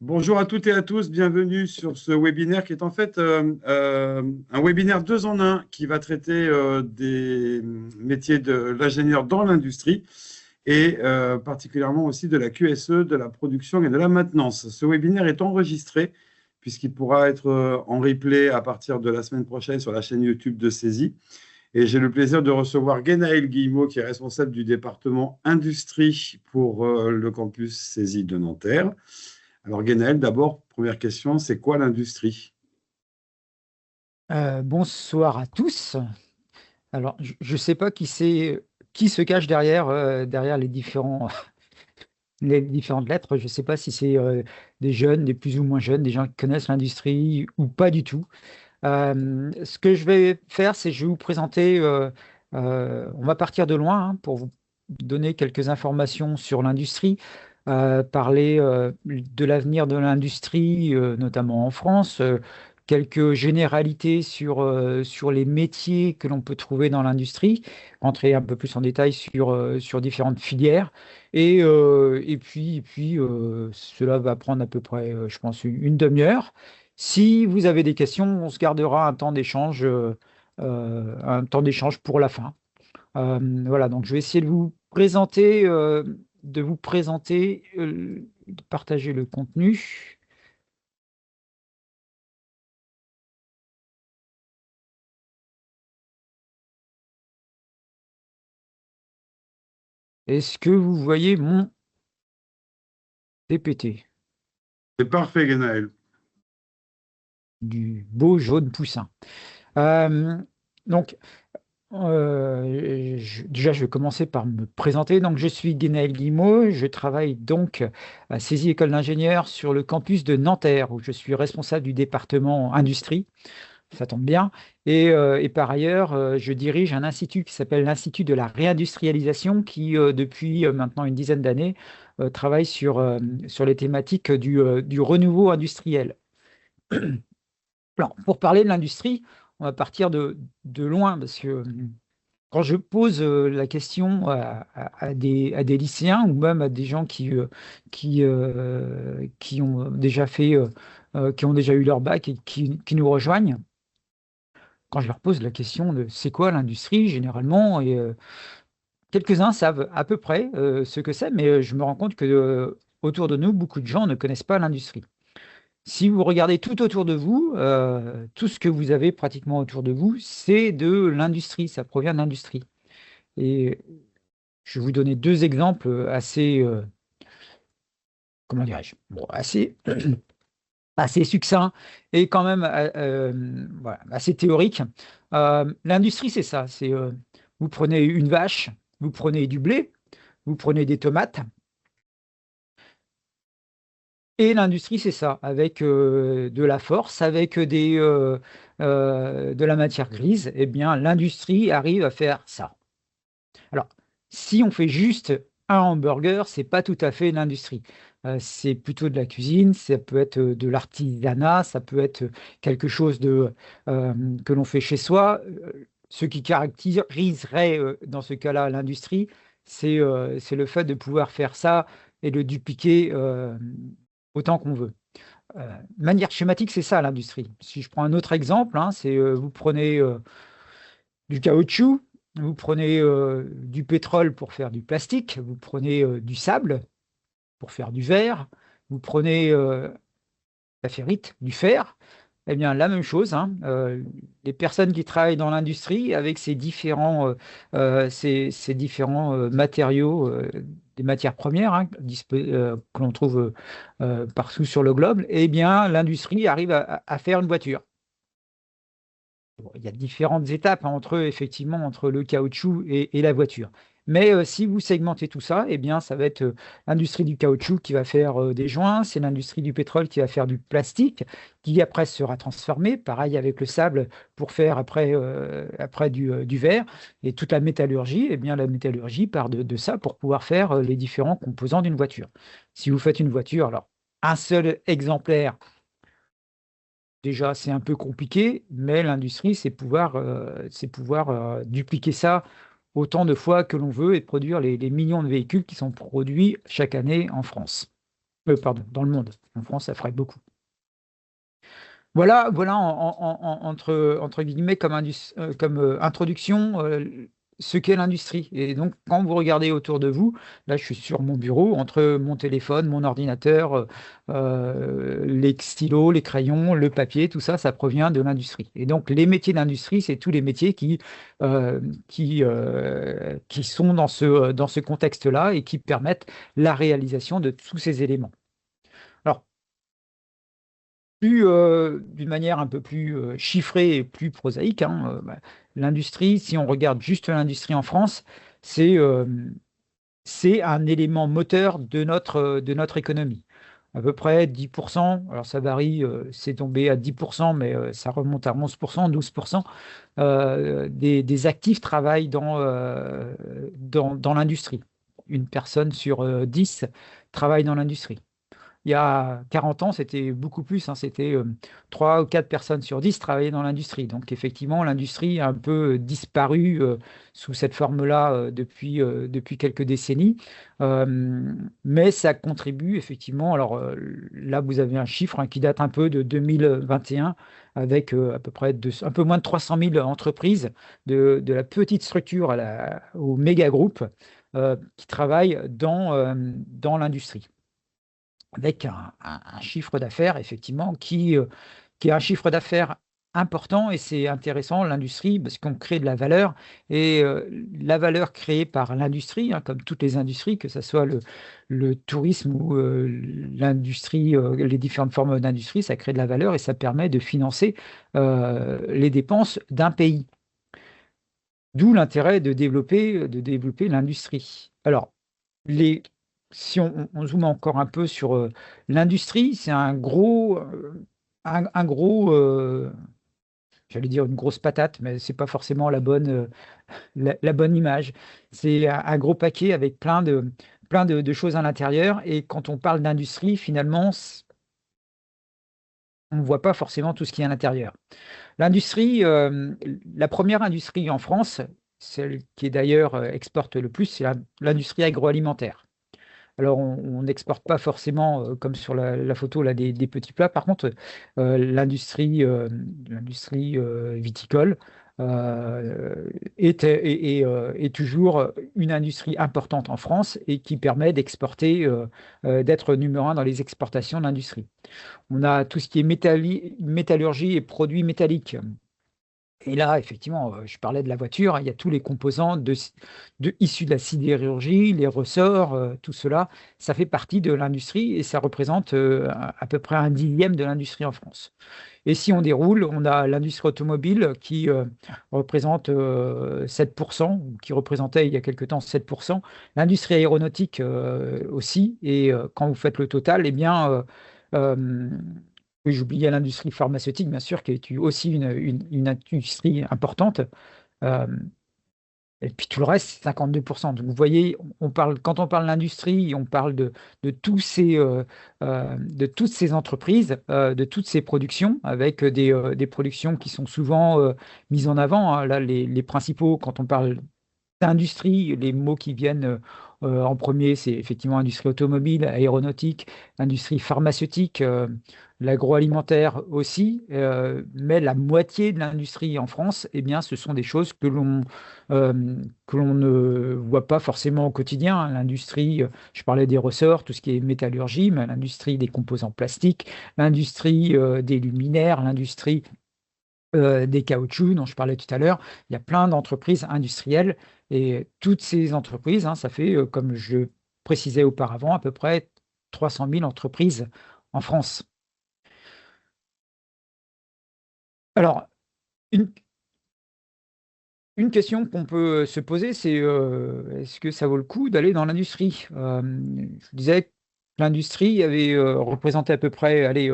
Bonjour à toutes et à tous, bienvenue sur ce webinaire qui est en fait un webinaire deux en un qui va traiter des métiers de l'ingénieur dans l'industrie et particulièrement aussi de la QSE, de la production et de la maintenance. Ce webinaire est enregistré puisqu'il pourra être en replay à partir de la semaine prochaine sur la chaîne YouTube de Saisie. Et j'ai le plaisir de recevoir Guénaël Guillemot, qui est responsable du département industrie pour le campus Saisie de Nanterre. Alors, Guénel, d'abord, première question, c'est quoi l'industrie? Bonsoir à tous. Alors, je ne sais pas qui se cache derrière les différentes lettres. Je ne sais pas si c'est des jeunes, des plus ou moins jeunes, des gens qui connaissent l'industrie ou pas du tout. Ce que je vais faire, c'est je vais vous présenter, on va partir de loin pour vous donner quelques informations sur l'industrie, parler de l'avenir de l'industrie, notamment en France, quelques généralités sur les métiers que l'on peut trouver dans l'industrie, rentrer un peu plus en détail sur différentes filières, et puis, cela va prendre à peu près, je pense, une demi-heure. Si vous avez des questions, on se gardera un temps d'échange pour la fin. Voilà, donc je vais essayer de vous présenter, de partager le contenu. Est-ce que vous voyez mon PPT C'est parfait, Guénaël. du beau jaune poussin? Euh, donc, déjà, je vais commencer par me présenter. Donc, je suis Guénaël Guillemot. Je travaille donc à Saisie École d'ingénieurs sur le campus de Nanterre, où je suis responsable du département industrie. Ça tombe bien. Et par ailleurs, je dirige un institut qui s'appelle l'Institut de la réindustrialisation, qui, depuis maintenant une dizaine d'années, travaille sur les thématiques du renouveau industriel. Alors, pour parler de l'industrie, on va partir de loin, parce que quand je pose la question à des lycéens ou même à des gens qui ont déjà qui ont déjà eu leur bac et qui nous rejoignent, quand je leur pose la question de c'est quoi l'industrie généralement, et quelques-uns savent à peu près ce que c'est, mais je me rends compte que autour de nous, beaucoup de gens ne connaissent pas l'industrie. Si vous regardez tout autour de vous, tout ce que vous avez pratiquement autour de vous, c'est de l'industrie, ça provient de l'industrie. Et je vais vous donner deux exemples assez, comment dirais-je, bon, assez succincts et quand même voilà, assez théoriques. L'industrie, c'est ça. Vous prenez une vache, vous prenez du blé, vous prenez des tomates, et l'industrie, c'est ça, avec de la force, avec de la matière grise. Eh bien, l'industrie arrive à faire ça. Alors, si on fait juste un hamburger, c'est pas tout à fait l'industrie. C'est plutôt de la cuisine, ça peut être de l'artisanat, ça peut être quelque chose euh, que l'on fait chez soi. Ce qui caractériserait dans ce cas-là l'industrie, c'est le fait de pouvoir faire ça et le dupliquer autant qu'on veut. De manière schématique, c'est ça l'industrie. Si je prends un autre exemple, c'est vous prenez du caoutchouc, vous prenez du pétrole pour faire du plastique, vous prenez du sable pour faire du verre, vous prenez la ferrite, du fer. Eh bien, la même chose, les personnes qui travaillent dans l'industrie avec ces différents matériaux, des matières premières que l'on trouve partout sur le globe, eh bien, l'industrie arrive à faire une voiture. Bon, il y a différentes étapes effectivement, entre le caoutchouc et la voiture. Mais si vous segmentez tout ça, eh bien, ça va être l'industrie du caoutchouc qui va faire des joints, c'est l'industrie du pétrole qui va faire du plastique, qui après sera transformé, pareil avec le sable pour faire après du verre, et toute la métallurgie, eh bien, la métallurgie part de ça pour pouvoir faire les différents composants d'une voiture. Si vous faites une voiture, alors un seul exemplaire, déjà, c'est un peu compliqué, mais l'industrie, c'est pouvoir dupliquer ça autant de fois que l'on veut et produire les millions de véhicules qui sont produits chaque année en France. Pardon, dans le monde. En France, ça ferait beaucoup. Voilà entre guillemets comme introduction ce qu'est l'industrie. Et donc, quand vous regardez autour de vous, là, je suis sur mon bureau, entre mon téléphone, mon ordinateur, les stylos, les crayons, le papier, tout ça, ça provient de l'industrie. Et donc, les métiers d'industrie, c'est tous les métiers qui sont dans ce contexte-là et qui permettent la réalisation de tous ces éléments. Alors, d'une manière un peu plus chiffrée et plus prosaïque, hein, l'industrie, si on regarde juste l'industrie en France, c'est un élément moteur de notre économie. À peu près 10%, alors ça varie, c'est tombé à 10%, mais ça remonte à 11%, 12%, des actifs travaillent dans l'industrie. Une personne sur 10 travaille dans l'industrie. Il y a 40 ans, c'était beaucoup plus, hein, c'était 3 ou 4 personnes sur 10 travaillaient dans l'industrie. Donc effectivement, l'industrie a un peu disparu sous cette forme-là depuis quelques décennies. Mais ça contribue effectivement. Alors là, vous avez un chiffre qui date un peu de 2021 avec à peu près un peu moins de 300 000 entreprises de la petite structure au méga groupe qui travaillent dans l'industrie avec un chiffre d'affaires, effectivement, qui est un chiffre d'affaires important. Et c'est intéressant, l'industrie, parce qu'on crée de la valeur. Et la valeur créée par l'industrie, hein, comme toutes les industries, que ce soit le tourisme ou l'industrie, les différentes formes d'industrie, ça crée de la valeur et ça permet de financer les dépenses d'un pays. D'où l'intérêt de développer l'industrie. Alors, les, si on zoome encore un peu sur l'industrie, c'est un gros, j'allais dire une grosse patate, mais c'est pas forcément la bonne image. C'est un gros paquet avec plein de choses à l'intérieur. Et quand on parle d'industrie, finalement, on ne voit pas forcément tout ce qu'il y a à l'intérieur. L'industrie, la première industrie en France, celle qui d'ailleurs exporte le plus, c'est l'industrie agroalimentaire. Alors, on n'exporte pas forcément, comme sur la photo, là, des petits plats. Par contre, l'industrie viticole est toujours une industrie importante en France et qui permet d'exporter, d'être numéro un dans les exportations de l'industrie. On a tout ce qui est métallurgie et produits métalliques. Et là, effectivement, je parlais de la voiture, hein, il y a tous les composants issus de la sidérurgie, les ressorts, tout cela, ça fait partie de l'industrie et ça représente à peu près un dixième de l'industrie en France. Et si on déroule, on a l'industrie automobile qui représente 7%, ou qui représentait il y a quelque temps 7%, l'industrie aéronautique aussi, et quand vous faites le total, eh bien, euh, oui, j'oubliais l'industrie pharmaceutique, bien sûr, qui est aussi une industrie importante. Euh, et puis tout le reste, c'est 52%. Donc vous voyez, quand on parle d'industrie, on parle de, tous ces, de toutes ces entreprises, de toutes ces productions, avec des productions qui sont souvent mises en avant, hein. Là, les principaux, quand on parle d'industrie, les mots qui viennent en premier, c'est effectivement industrie automobile, aéronautique, industrie pharmaceutique, l'agroalimentaire aussi, mais la moitié de l'industrie en France, eh bien, ce sont des choses que l'on ne voit pas forcément au quotidien, hein. L'industrie, je parlais des ressorts, tout ce qui est métallurgie, mais l'industrie des composants plastiques, l'industrie des luminaires, l'industrie des caoutchoucs dont je parlais tout à l'heure. Il y a plein d'entreprises industrielles et toutes ces entreprises, hein, ça fait, comme je précisais auparavant, à peu près 300 000 entreprises en France. Alors, une, une question qu'on peut se poser, c'est est-ce que ça vaut le coup d'aller dans l'industrie? Je disais que l'industrie avait représenté à peu près, allez,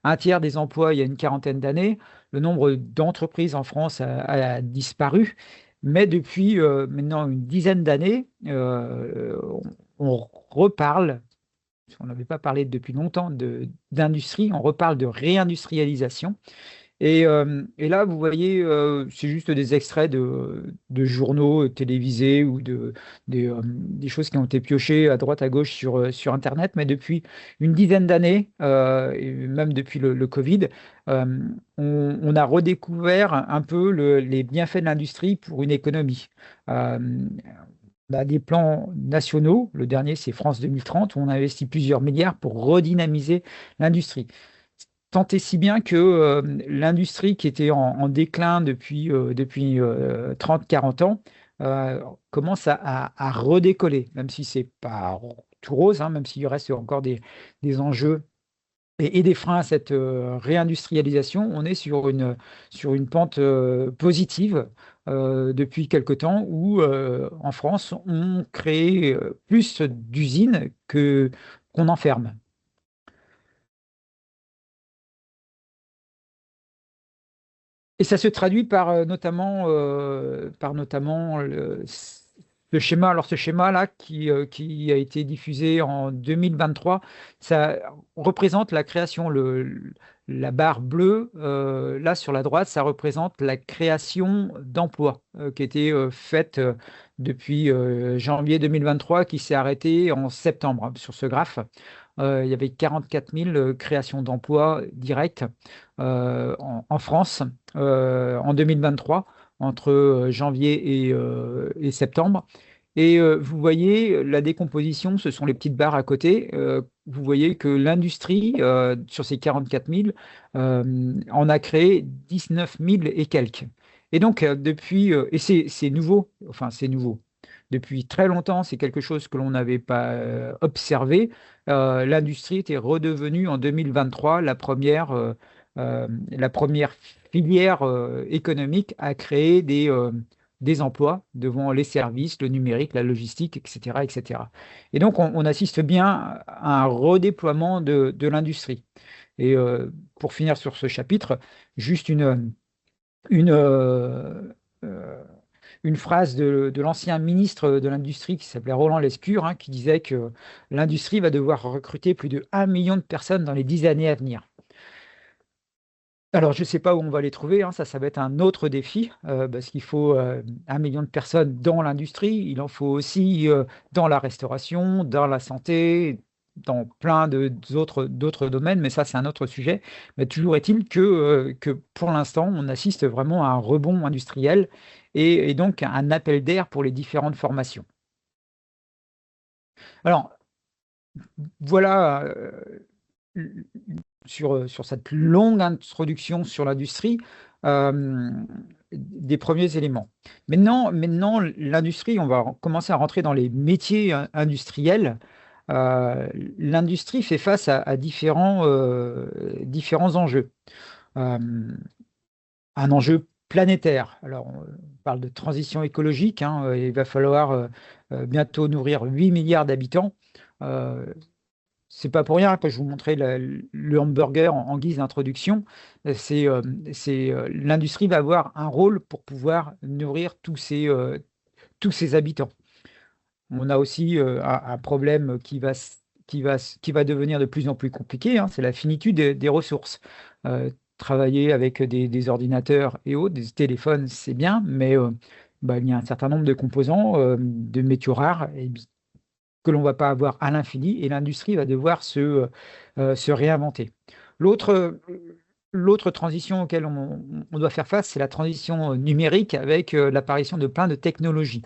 un tiers des emplois il y a une quarantaine d'années. Le nombre d'entreprises en France a disparu, mais depuis maintenant une dizaine d'années, on reparle, on n'avait pas parlé depuis longtemps d'industrie, on reparle de réindustrialisation. Et là, vous voyez, c'est juste des extraits de journaux télévisés ou des choses qui ont été piochées à droite à gauche sur Internet. Mais depuis une dizaine d'années, et même depuis le Covid, euh, on a redécouvert un peu les bienfaits de l'industrie pour une économie. Euh, on a des plans nationaux. Le dernier, c'est France 2030, où on investit plusieurs milliards pour redynamiser l'industrie. Tant et si bien que l'industrie qui était en déclin depuis 30-40 ans commence à redécoller, même si c'est pas tout rose, hein, même s'il reste encore des enjeux et des freins à cette réindustrialisation. On est sur une pente positive depuis quelque temps où, en France, on crée plus d'usines qu'on en ferme. Et ça se traduit par notamment ce schéma. Alors, ce schéma-là, qui a été diffusé en 2023, ça représente la création. La barre bleue, là, sur la droite, ça représente la création d'emplois qui a été faite depuis janvier 2023, qui s'est arrêtée en septembre, hein. Sur ce graphe, il y avait 44 000 créations d'emplois directes en France en 2023, entre janvier et septembre. Et vous voyez la décomposition, ce sont les petites barres à côté. Vous voyez que l'industrie, sur ces 44 000, en a créé 19 000 et quelques. Et donc, et c'est nouveau, enfin c'est nouveau. Depuis très longtemps, c'est quelque chose que l'on n'avait pas observé. L'industrie était redevenue en 2023 la première filière économique à créer des emplois devant les services, le numérique, la logistique, etc., etc. Et donc, on assiste bien à un redéploiement de l'industrie. Et pour finir sur ce chapitre, juste une, euh, euh, une phrase de l'ancien ministre de l'Industrie qui s'appelait Roland Lescure, hein, qui disait que l'industrie va devoir recruter plus de 1 million de personnes dans les 10 années à venir. Alors, je ne sais pas où on va les trouver, hein, ça va être un autre défi, parce qu'il faut 1 million de personnes dans l'industrie, il en faut aussi dans la restauration, dans la santé, dans plein d'autres domaines, mais ça, c'est un autre sujet. Mais toujours est-il que pour l'instant, on assiste vraiment à un rebond industriel et donc à un appel d'air pour les différentes formations. Alors, voilà sur cette longue introduction sur l'industrie, euh, des premiers éléments. Maintenant, l'industrie, on va commencer à rentrer dans les métiers industriels. Euh, L'industrie fait face à différents enjeux. Euh, un enjeu planétaire. Alors, on parle de transition écologique, hein, il va falloir bientôt nourrir 8 milliards d'habitants. Euh, c'est pas pour rien que je vous montrais le hamburger en guise d'introduction. C'est, l'industrie va avoir un rôle pour pouvoir nourrir tous ces habitants. On a aussi un problème qui va devenir de plus en plus compliqué, hein, c'est la finitude des ressources. Travailler avec des ordinateurs et autres, des téléphones, c'est bien, mais il y a un certain nombre de composants, de métaux rares, que l'on ne va pas avoir à l'infini, et l'industrie va devoir se réinventer. L'autre, l'autre transition auquel on doit faire face, c'est la transition numérique avec l'apparition de plein de technologies.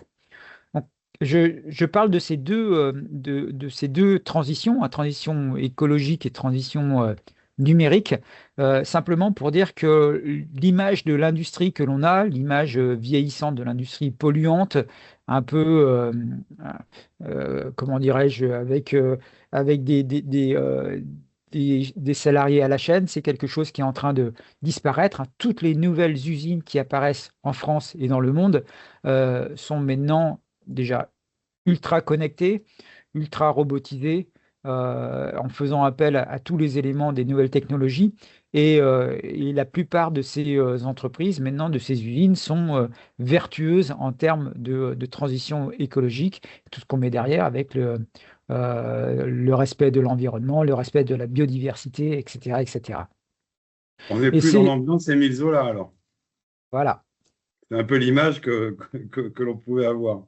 Donc, je parle de ces deux transitions, hein, transition écologique et transition numérique, simplement pour dire que l'image de l'industrie que l'on a, l'image vieillissante de l'industrie polluante, un peu, comment dirais-je, avec des salariés à la chaîne, c'est quelque chose qui est en train de disparaître, hein. Toutes les nouvelles usines qui apparaissent en France et dans le monde sont maintenant déjà ultra connectés, ultra robotisés, en faisant appel à tous les éléments des nouvelles technologies. Et la plupart de ces entreprises, maintenant, de ces usines, sont vertueuses en termes de transition écologique, tout ce qu'on met derrière avec le respect de l'environnement, le respect de la biodiversité, etc., etc. On n'est Et plus dans c'est, l'ambiance Émile Zola, alors. voilà, C'est un peu l'image que l'on pouvait avoir.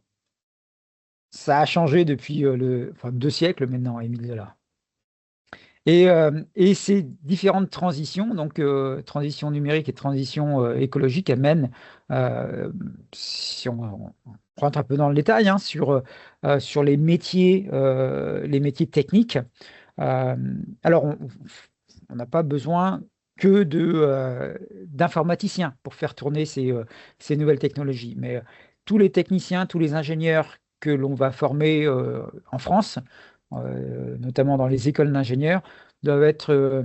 ça a changé depuis enfin, 2 siècles maintenant, Émile Zola. Et ces différentes transitions, donc transition numérique et transition écologique, amènent, euh, si on rentre un peu dans le détail, hein, sur les métiers techniques. Euh, alors, on n'a pas besoin que d'informaticiens pour faire tourner ces nouvelles technologies, mais tous les techniciens, tous les ingénieurs que l'on va former en France, notamment dans les écoles d'ingénieurs, doivent être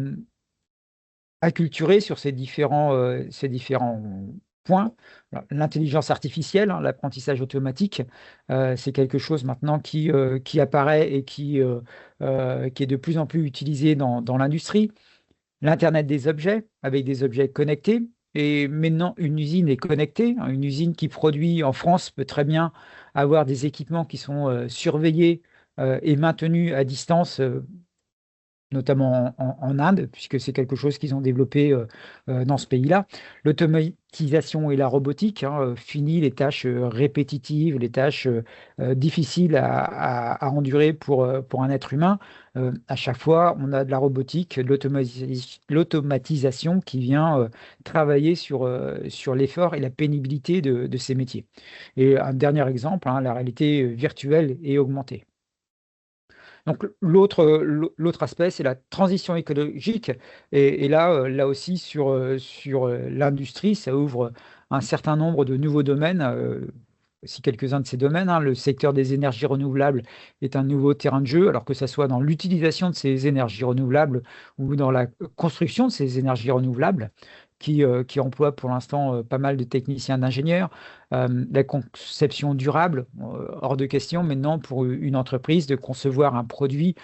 acculturés sur ces différents points. Alors, l'intelligence artificielle, hein, l'apprentissage automatique, c'est quelque chose maintenant qui apparaît et qui est de plus en plus utilisé dans l'industrie. L'Internet des objets, avec des objets connectés. Et maintenant, une usine est connectée, hein. Une usine qui produit en France peut très bien avoir des équipements qui sont surveillés et maintenus à distance, notamment en Inde, puisque c'est quelque chose qu'ils ont développé dans ce pays-là. L'automatisation et la robotique, hein, fini les tâches répétitives, les tâches difficiles à endurer pour un être humain. À chaque fois, on a de la robotique, de l'automatisation qui vient travailler sur l'effort et la pénibilité de ces métiers. Et un dernier exemple, hein, la réalité virtuelle et augmentée. Donc l'autre aspect, c'est la transition écologique. Et là aussi, sur l'industrie, ça ouvre un certain nombre de nouveaux domaines. Aussi quelques-uns de ces domaines, hein. Le secteur des énergies renouvelables est un nouveau terrain de jeu, alors que ce soit dans l'utilisation de ces énergies renouvelables ou dans la construction de ces énergies renouvelables, qui emploie pour l'instant pas mal de techniciens d'ingénieurs. La conception durable, hors de question maintenant pour une entreprise de concevoir un produit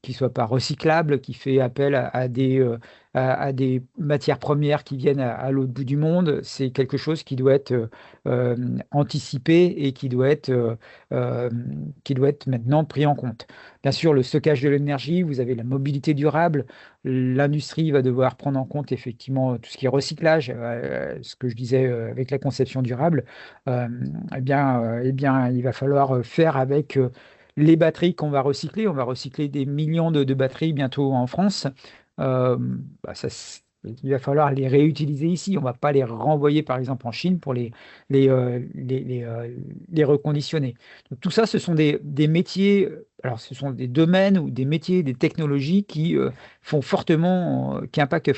qui soit pas recyclable, qui fait appel à des matières premières qui viennent à l'autre bout du monde. C'est quelque chose qui doit être anticipé et euh, qui doit être maintenant pris en compte. Bien sûr, le stockage de l'énergie, vous avez la mobilité durable. L'industrie va devoir prendre en compte effectivement tout ce qui est recyclage, ce que je disais avec la conception durable. Euh, eh bien, il va falloir faire avec les batteries qu'on va recycler. On va recycler des millions de batteries bientôt en France. Euh, il va falloir les réutiliser ici. On ne va pas les renvoyer, par exemple, en Chine pour les reconditionner. Donc, tout ça, ce sont des métiers, alors ce sont des domaines ou des métiers, des technologies qui impactent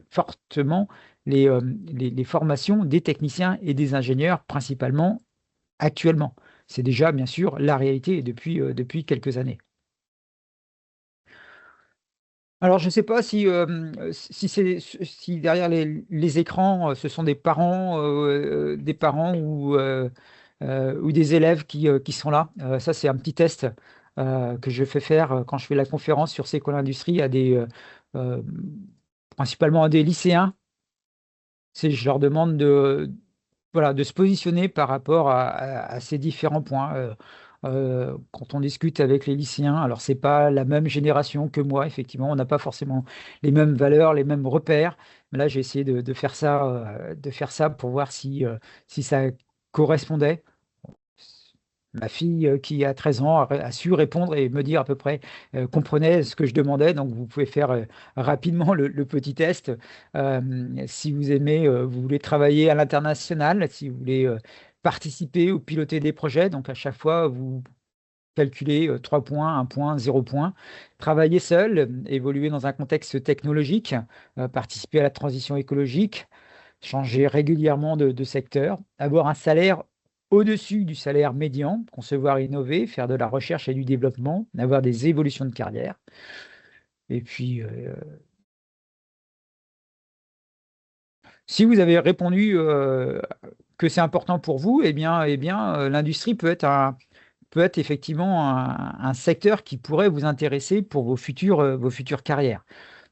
fortement les formations des techniciens et des ingénieurs, principalement actuellement. C'est déjà, bien sûr, la réalité depuis quelques années. Alors, je ne sais pas si derrière les écrans, ce sont des parents ou des élèves qui sont là. Ça, c'est un petit test que je fais faire quand je fais la conférence sur C'est quoi l'industrie euh, principalement à des lycéens. Je leur demande voilà, de se positionner par rapport à ces différents points. Quand on discute avec les lycéens, alors c'est pas la même génération que moi, effectivement, on n'a pas forcément les mêmes valeurs, les mêmes repères. Mais là, j'ai essayé de faire ça pour voir si ça correspondait. Ma fille qui a 13 ans a su répondre et me dire à peu près, comprenait ce que je demandais. Donc, vous pouvez faire rapidement le petit test. Si vous aimez, vous voulez travailler à l'international, si vous voulez participer ou piloter des projets, donc à chaque fois, vous calculez 3 points, 1 point, 0 point. Travailler seul, évoluer dans un contexte technologique, participer à la transition écologique, changer régulièrement de secteur, avoir un salaire au-dessus du salaire médian, concevoir, innover, faire de la recherche et du développement, avoir des évolutions de carrière. Et puis, si vous avez répondu que c'est important pour vous, eh bien, l'industrie peut être effectivement un secteur qui pourrait vous intéresser pour vos futures carrières.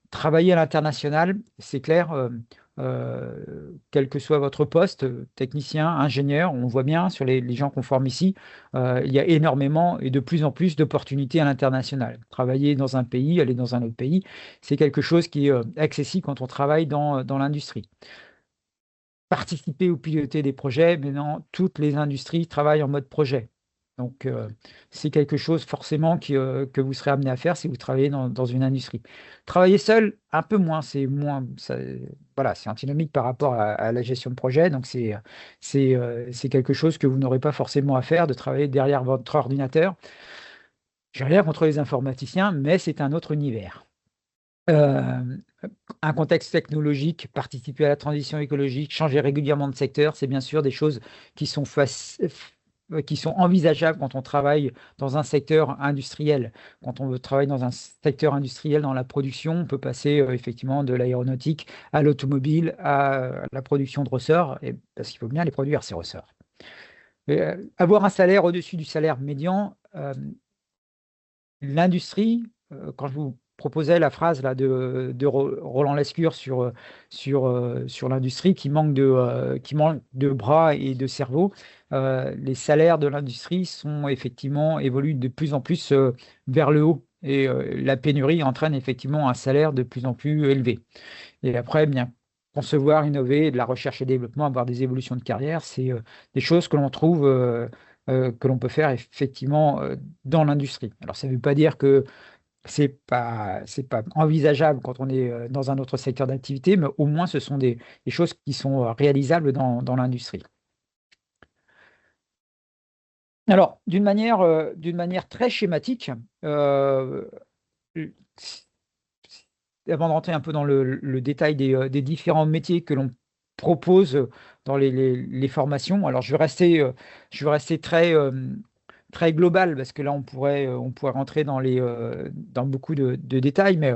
Travailler à l'international, c'est clair. quel que soit votre poste, technicien, ingénieur, on voit bien sur les gens qu'on forme ici, il y a énormément et de plus en plus d'opportunités à l'international. Travailler dans un pays, aller dans un autre pays, c'est quelque chose qui est accessible quand on travaille dans l'industrie. Participer ou piloter des projets, maintenant, toutes les industries travaillent en mode projet. Donc, c'est quelque chose forcément que vous serez amené à faire si vous travaillez dans une industrie. Travailler seul, un peu moins, voilà, c'est antinomique par rapport à la gestion de projet. Donc, c'est quelque chose que vous n'aurez pas forcément à faire, de travailler derrière votre ordinateur. J'ai rien contre les informaticiens, mais c'est un autre univers. Euh, un contexte technologique, participer à la transition écologique, changer régulièrement de secteur, c'est bien sûr des choses qui sont, qui sont envisageables quand on travaille dans un secteur industriel. Quand on veut travailler dans un secteur industriel, dans la production, on peut passer effectivement de l'aéronautique à l'automobile, à la production de ressorts, parce qu'il faut bien les produire, ces ressorts. Avoir un salaire au-dessus du salaire médian, l'industrie, quand je vous proposais la phrase là, de Roland Lescure sur l'industrie qui manque de bras et de cerveau, les salaires de l'industrie sont effectivement évoluent de plus en plus vers le haut. Et la pénurie entraîne effectivement un salaire de plus en plus élevé. Et après, bien concevoir, innover, de la recherche et développement, avoir des évolutions de carrière, c'est des choses que l'on trouve, que l'on peut faire effectivement dans l'industrie. Alors, ça ne veut pas dire que c'est pas envisageable quand on est dans un autre secteur d'activité, mais au moins ce sont des choses qui sont réalisables dans l'industrie. Alors, d'une manière très schématique, avant de rentrer un peu dans le détail des différents métiers que l'on propose dans les formations, alors je vais rester très global parce que là on pourrait rentrer dans beaucoup de détails, mais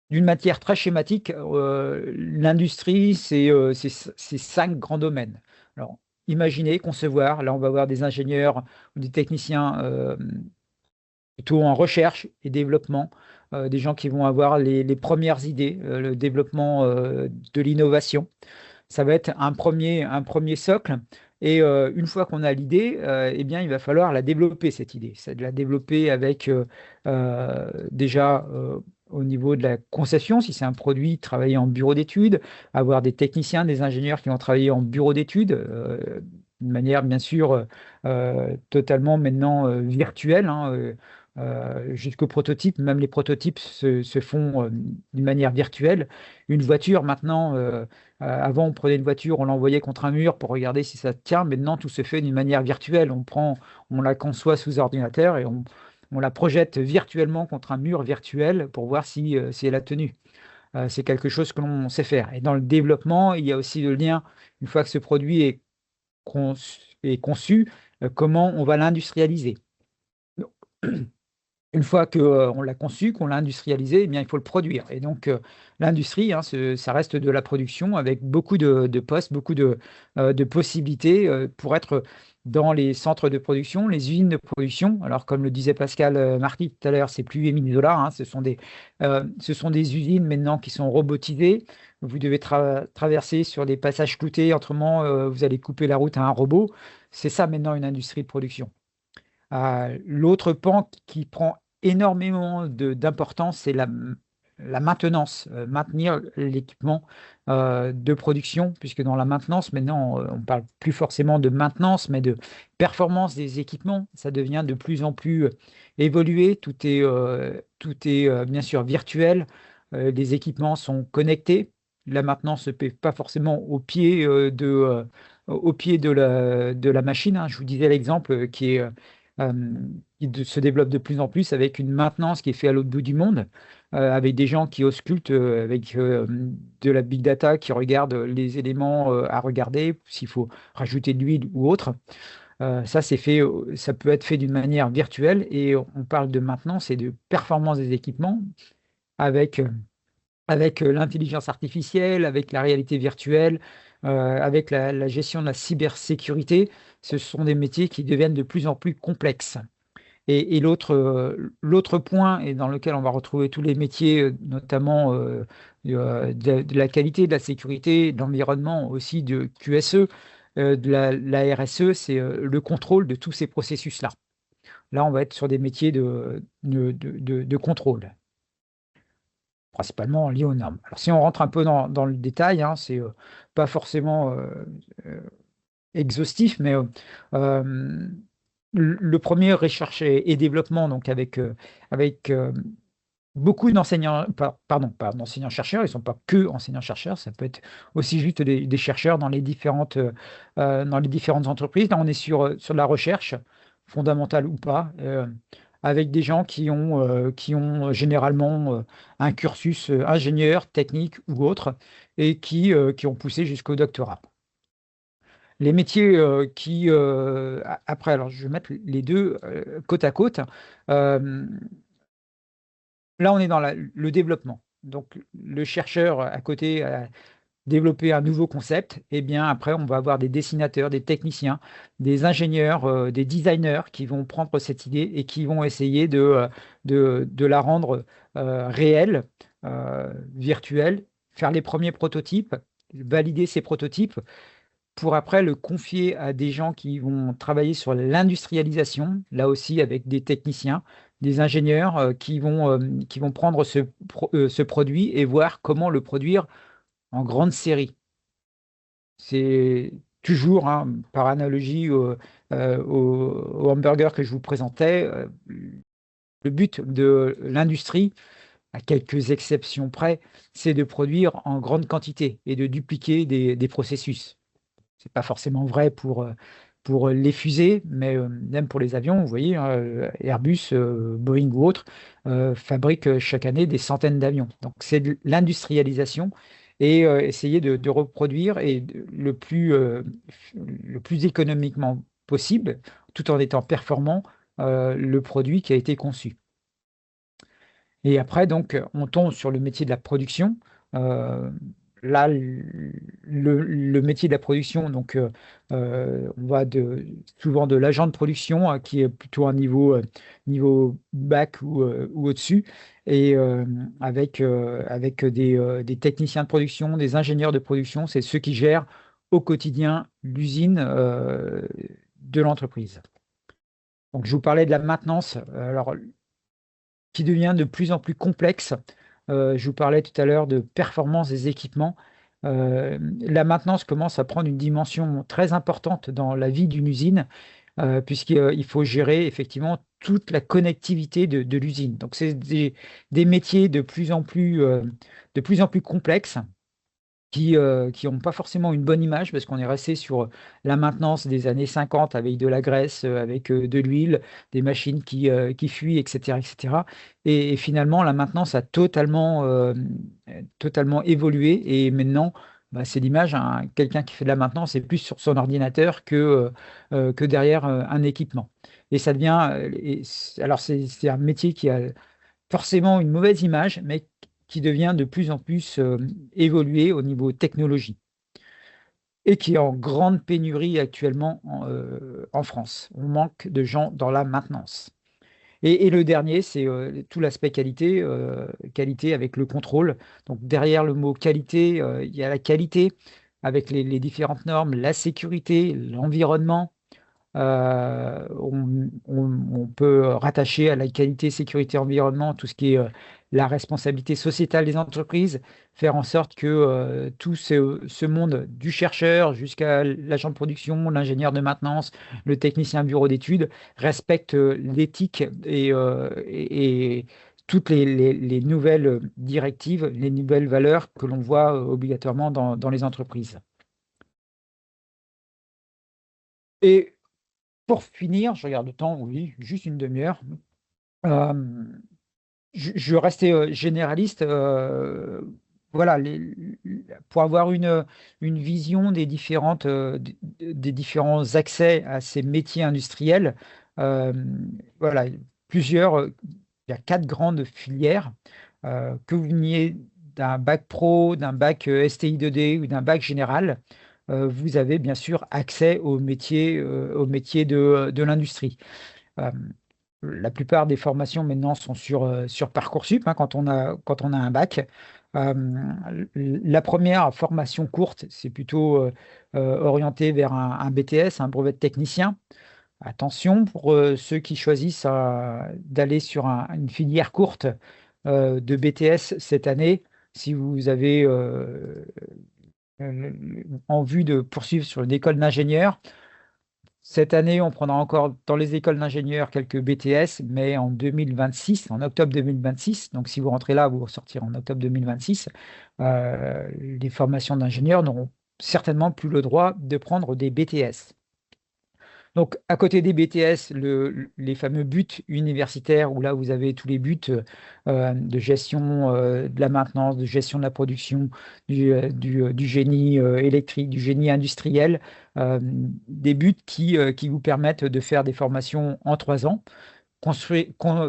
d'une matière très schématique, l'industrie, c'est 5 grands domaines. Alors, imaginez, concevoir, là on va avoir des ingénieurs ou des techniciens plutôt en recherche et développement, des gens qui vont avoir les premières idées, le développement de l'innovation. Ça va être un premier socle. Et une fois qu'on a l'idée, eh bien, il va falloir la développer, cette idée. C'est de la développer avec déjà au niveau de la conception, si c'est un produit, travailler en bureau d'études, avoir des techniciens, des ingénieurs qui vont travailler en bureau d'études, d'une manière bien sûr totalement maintenant virtuelle, hein, jusqu'au prototype. Même les prototypes se font d'une manière virtuelle. Une voiture maintenant, avant on prenait une voiture, on l'envoyait contre un mur pour regarder si ça tient. Maintenant tout se fait d'une manière virtuelle. On la conçoit sous ordinateur et on la projette virtuellement contre un mur virtuel pour voir si elle a tenu. C'est quelque chose que l'on sait faire. Et dans le développement, il y a aussi le lien, une fois que ce produit est conçu, comment on va l'industrialiser. Une fois qu'on l'a conçu, qu'on l'a industrialisé, eh bien, il faut le produire. Et donc, l'industrie, hein, ça reste de la production avec beaucoup de postes, beaucoup de possibilités pour être dans les centres de production, les usines de production. Alors, comme le disait Pascal Marty tout à l'heure, c'est plus 8 000 dollars. Hein, ce sont des usines maintenant qui sont robotisées. Vous devez traverser sur des passages cloutés. Autrement, vous allez couper la route à un robot. C'est ça maintenant une industrie de production. L'autre pan qui prend énormément d'importance, c'est la maintenance, maintenir l'équipement de production, puisque dans la maintenance, maintenant, on parle plus forcément de maintenance, mais de performance des équipements. Ça devient de plus en plus évolué. Tout est bien sûr virtuel. Les équipements sont connectés. La maintenance ne se fait pas forcément au pied de la machine, hein. Je vous disais l'exemple euh, qui se développe de plus en plus avec une maintenance qui est faite à l'autre bout du monde, avec des gens qui auscultent, avec de la big data, qui regardent les éléments à regarder, s'il faut rajouter de l'huile ou autre. Ça peut être fait d'une manière virtuelle et on parle de maintenance et de performance des équipements avec l'intelligence artificielle, avec la réalité virtuelle, avec la gestion de la cybersécurité. Ce sont des métiers qui deviennent de plus en plus complexes. Et l'autre point, et dans lequel on va retrouver tous les métiers, notamment de la qualité, de la sécurité, de l'environnement, aussi de QSE, de la RSE, c'est le contrôle de tous ces processus-là. Là, on va être sur des métiers de contrôle, principalement liés aux normes. Alors, si on rentre un peu dans le détail, hein, c'est pas forcément euh, exhaustif, mais euh, le premier, recherche et développement, donc avec beaucoup d'enseignants, pardon, pas d'enseignants-chercheurs, ils ne sont pas que enseignants-chercheurs, ça peut être aussi juste des chercheurs dans les différentes entreprises. Là, on est sur de la recherche, fondamentale ou pas, avec des gens qui ont généralement un cursus ingénieur, technique ou autre, et qui ont poussé jusqu'au doctorat. Les métiers après, alors je vais mettre les deux côte à côte. Euh, Là, on est dans le développement. Donc, le chercheur à côté a développé un nouveau concept. Et bien, après, on va avoir des dessinateurs, des techniciens, des ingénieurs, des designers qui vont prendre cette idée et qui vont essayer de la rendre réelle, virtuelle, faire les premiers prototypes, valider ces prototypes pour après le confier à des gens qui vont travailler sur l'industrialisation, là aussi avec des techniciens, des ingénieurs qui vont prendre ce produit et voir comment le produire en grande série. C'est toujours, hein, par analogie au hamburger que je vous présentais, le but de l'industrie, à quelques exceptions près, c'est de produire en grande quantité et de dupliquer des processus. C'est pas forcément vrai pour les fusées, mais même pour les avions, vous voyez, hein, Airbus, Boeing ou autres fabriquent chaque année des centaines d'avions. Donc c'est de l'industrialisation et essayer de reproduire le plus économiquement possible, tout en étant performant, le produit qui a été conçu. Et après, donc, on tombe sur le métier de la production. Euh, Là, le métier de la production, donc, on va souvent de l'agent de production, qui est plutôt un niveau bac ou au-dessus, et avec des techniciens de production, des ingénieurs de production, c'est ceux qui gèrent au quotidien l'usine de l'entreprise. Donc, je vous parlais de la maintenance. Alors, qui devient de plus en plus complexe. Je vous parlais tout à l'heure de performance des équipements. La maintenance commence à prendre une dimension très importante dans la vie d'une usine, puisqu'il faut gérer effectivement toute la connectivité de l'usine. Donc, c'est des métiers de plus en plus complexes qui n'ont pas forcément une bonne image parce qu'on est resté sur la maintenance des années 50 avec de la graisse, avec de l'huile, des machines qui fuient, etc., etc. Et finalement, la maintenance a totalement évolué et maintenant, bah, c'est l'image, hein, quelqu'un qui fait de la maintenance est plus sur son ordinateur que derrière un équipement. Et ça devient, alors c'est un métier qui a forcément une mauvaise image, mais qui devient de plus en plus évolué au niveau technologie et qui est en grande pénurie actuellement en France. On manque de gens dans la maintenance. Et le dernier, c'est tout l'aspect qualité, qualité avec le contrôle. Donc derrière le mot qualité, il y a la qualité avec les différentes normes, la sécurité, l'environnement, on peut rattacher à la qualité, sécurité, environnement, tout ce qui est la responsabilité sociétale des entreprises, faire en sorte que tout ce monde du chercheur jusqu'à l'agent de production, l'ingénieur de maintenance, le technicien bureau d'études, respecte l'éthique et toutes les nouvelles directives, les nouvelles valeurs que l'on voit obligatoirement dans les entreprises. Et pour finir, je regarde le temps, oui, juste une demi-heure. Euh, je restais généraliste. Voilà, pour avoir une vision des différents accès à ces métiers industriels, euh, voilà, il y a 4 grandes filières. Que vous veniez d'un bac pro, d'un bac STI 2D ou d'un bac général, vous avez bien sûr accès aux métiers de l'industrie. Euh, La plupart des formations maintenant sont sur Parcoursup, hein, quand on a un bac. Euh, la première formation courte, c'est plutôt orienté vers un BTS, un brevet de technicien. Attention pour ceux qui choisissent d'aller sur une filière courte de BTS cette année, si vous avez en vue de poursuivre sur une école d'ingénieur. Cette année, on prendra encore dans les écoles d'ingénieurs quelques BTS, mais en 2026, en octobre 2026, donc si vous rentrez là, vous ressortirez en octobre 2026, les formations d'ingénieurs n'auront certainement plus le droit de prendre des BTS. Donc, à côté des BTS, les fameux buts universitaires, où là, vous avez tous les buts de gestion de la maintenance, de gestion de la production, du génie électrique, du génie industriel, des buts qui vous permettent de faire des formations en 3 ans,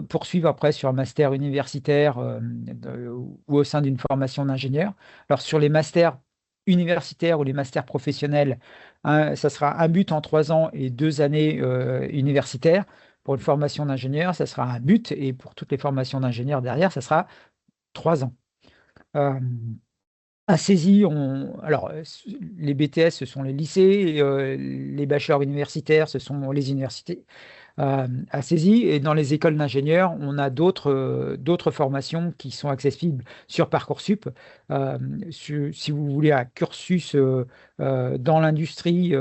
poursuivre après sur un master universitaire ou au sein d'une formation d'ingénieur. Alors, sur les masters universitaires ou les masters professionnels, ça sera un but en 3 ans et 2 années universitaires. Pour une formation d'ingénieur, ça sera un but, et pour toutes les formations d'ingénieur derrière, ça sera 3 ans. Euh, à saisie, alors, les BTS, ce sont les lycées, et, les bachelors universitaires, ce sont les universités à Saisie. Et dans les écoles d'ingénieurs, on a d'autres formations qui sont accessibles sur Parcoursup. Euh, si vous voulez un cursus dans l'industrie,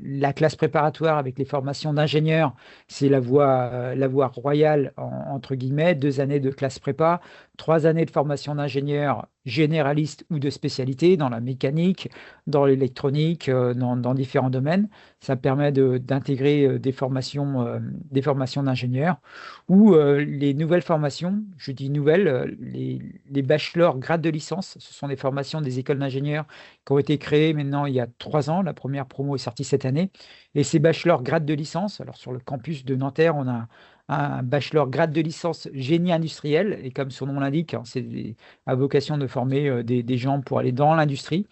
la classe préparatoire avec les formations d'ingénieurs, c'est la voie royale, entre guillemets, 2 années de classe prépa, 3 années de formation d'ingénieur généraliste ou de spécialité dans la mécanique, dans l'électronique, dans différents domaines. Ça permet d'intégrer des formations d'ingénieurs ou les nouvelles formations. Je dis nouvelles, les bachelors grades de licence. Ce sont des formations des écoles d'ingénieurs qui ont été créées maintenant il y a 3 ans. La première promo est sortie cette année. Et ces bachelors grades de licence, alors sur le campus de Nanterre, on a un bachelor grade de licence génie industriel. Et comme son nom l'indique, hein, c'est à vocation de former des gens pour aller dans l'industrie,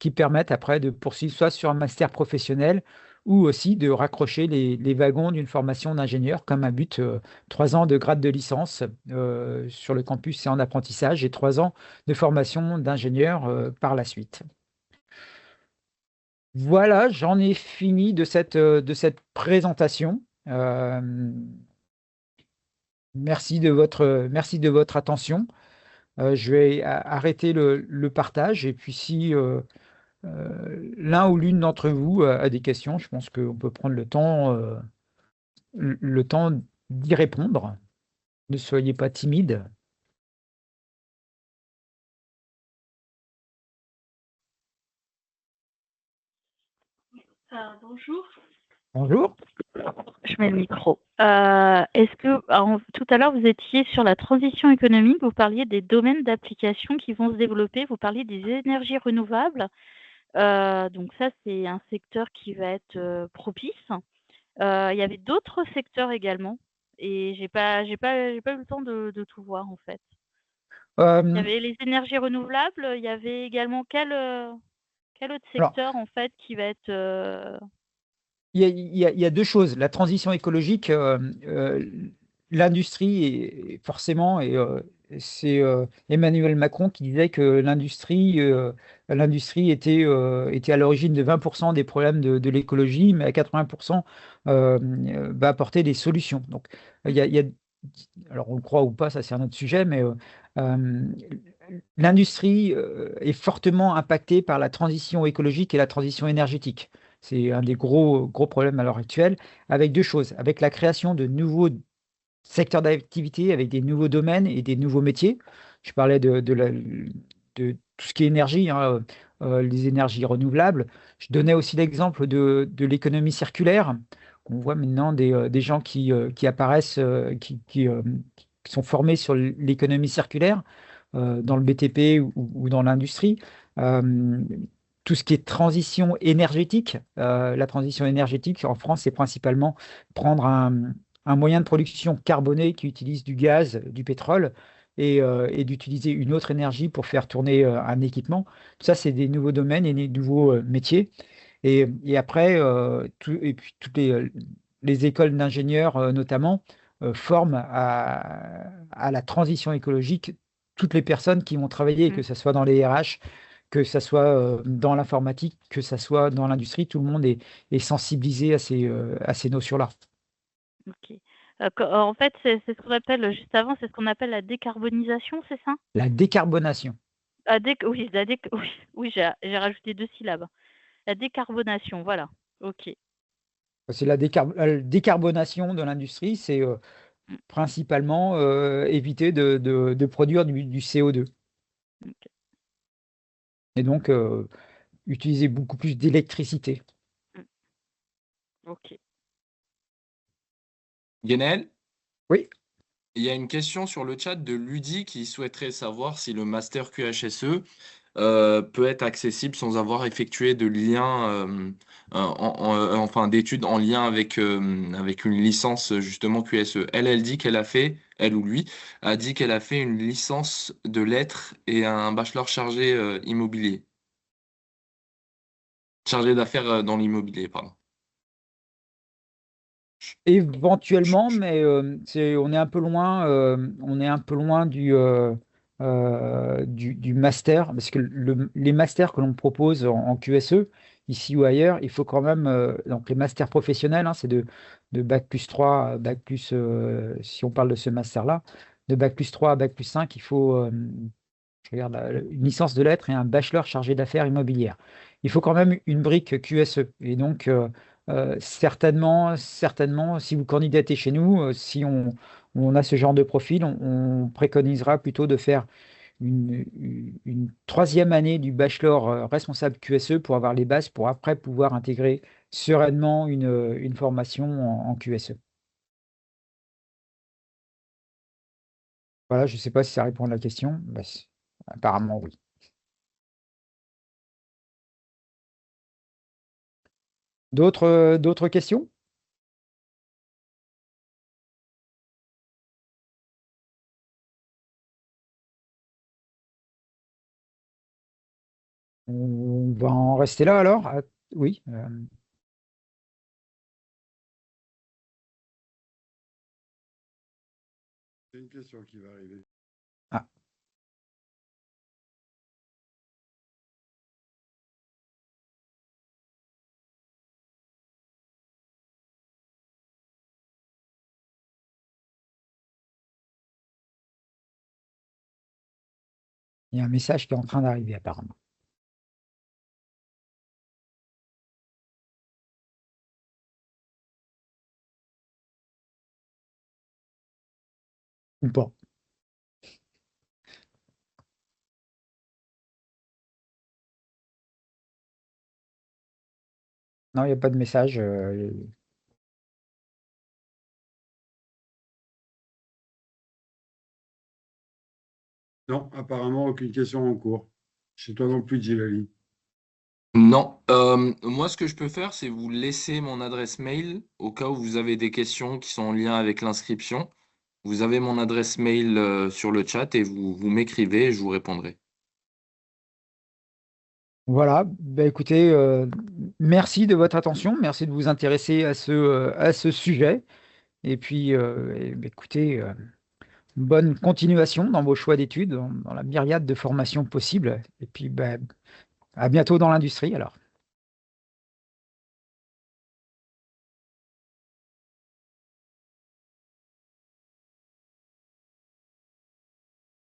qui permettent après de poursuivre soit sur un master professionnel ou aussi de raccrocher les wagons d'une formation d'ingénieur comme un but, 3 ans de grade de licence sur le campus et en apprentissage, et 3 ans de formation d'ingénieur par la suite. Voilà, j'en ai fini de cette présentation. Merci de votre attention. Je vais arrêter le partage, et puis si l'un ou l'une d'entre vous a des questions, je pense qu'on peut prendre le temps d'y répondre. Ne soyez pas timide. Bonjour, Bonjour. je mets le micro. Est-ce que tout à l'heure vous étiez sur la transition économique, vous parliez des domaines d'application qui vont se développer, vous parliez des énergies renouvelables. Donc ça, c'est un secteur qui va être propice. Il y avait d'autres secteurs également, et j'ai pas eu le temps de tout voir en fait. Il y Euh, avait les énergies renouvelables, il y avait également quel autre alors, secteur en fait qui va être. il y a deux choses. La transition écologique, l'industrie, forcément, et c'est Emmanuel Macron qui disait que l'industrie était à l'origine de 20% des problèmes de l'écologie, mais à 80% va apporter des solutions. Donc, alors on le croit ou pas, ça c'est un autre sujet, mais euh, l'industrie est fortement impactée par la transition écologique et la transition énergétique. C'est un des gros, gros problèmes à l'heure actuelle, avec deux choses, avec la création de nouveaux secteurs d'activité, avec des nouveaux domaines et des nouveaux métiers. Je parlais de tout ce qui est énergie, hein, les énergies renouvelables. Je donnais aussi l'exemple de l'économie circulaire. On voit maintenant des gens qui apparaissent, qui sont formés sur l'économie circulaire dans le BTP ou dans l'industrie. Euh, tout ce qui est transition énergétique, la transition énergétique en France, c'est principalement prendre un moyen de production carboné qui utilise du gaz, du pétrole, et d'utiliser une autre énergie pour faire tourner un équipement. Tout ça, c'est des nouveaux domaines et des nouveaux métiers. Et après, et puis les écoles d'ingénieurs notamment forment à la transition écologique toutes les personnes qui vont travailler, que ce soit dans les RH, que ce soit dans l'informatique, que ce soit dans l'industrie, tout le monde est sensibilisé à ces notions-là. Ok. En fait, c'est ce qu'on appelle, juste avant, c'est ce qu'on appelle la décarbonisation, c'est ça? La décarbonation. Oui, oui, j'ai rajouté 2 syllabes. La décarbonation, voilà. Ok. C'est la décarbonation de l'industrie, c'est Mm. principalement éviter de produire du CO2. Ok. Et donc utiliser beaucoup plus d'électricité. Ok. Guénel, Oui. il y a une question sur le chat de Ludi qui souhaiterait savoir si le master QHSE peut être accessible sans avoir effectué de lien, enfin d'études en lien avec une licence justement QSE. Elle dit qu'elle a fait, elle ou lui, a dit qu'elle a fait une licence de lettres et un bachelor chargé immobilier. Chargé d'affaires dans l'immobilier, pardon. Éventuellement, mais on est un peu loin, du master, parce que les masters que l'on propose en QSE, ici ou ailleurs, il faut quand même, donc les masters professionnels, hein, c'est de bac plus 3, bac plus, si on parle de ce master-là, de bac plus 3 à bac plus 5, il faut, je regarde, une licence de lettres et un bachelor chargé d'affaires immobilières. Il faut quand même une brique QSE. Et donc, certainement, si vous candidatez chez nous, si on a ce genre de profil, on préconisera plutôt de faire une troisième année du bachelor responsable QSE pour avoir les bases pour après pouvoir intégrer sereinement une formation en QSE. Voilà, je ne sais pas si ça répond à la question. Bah, apparemment, oui. D'autres questions? On va en rester là alors? Ah, oui. C'est une question qui va arriver. Ah. Il y a un message qui est en train d'arriver apparemment. Ou pas. Non, il n'y a pas de message. Non, apparemment, aucune question en cours. Chez toi non plus, Djilali. Non. Moi, ce que je peux faire, c'est vous laisser mon adresse mail au cas où vous avez des questions qui sont en lien avec l'inscription. Vous avez mon adresse mail sur le chat et vous m'écrivez et je vous répondrai. Voilà. Ben, écoutez, merci de votre attention. Merci de vous intéresser à ce sujet. Et puis, écoutez, bonne continuation dans vos choix d'études, dans la myriade de formations possibles. Et puis, ben, à bientôt dans l'industrie alors.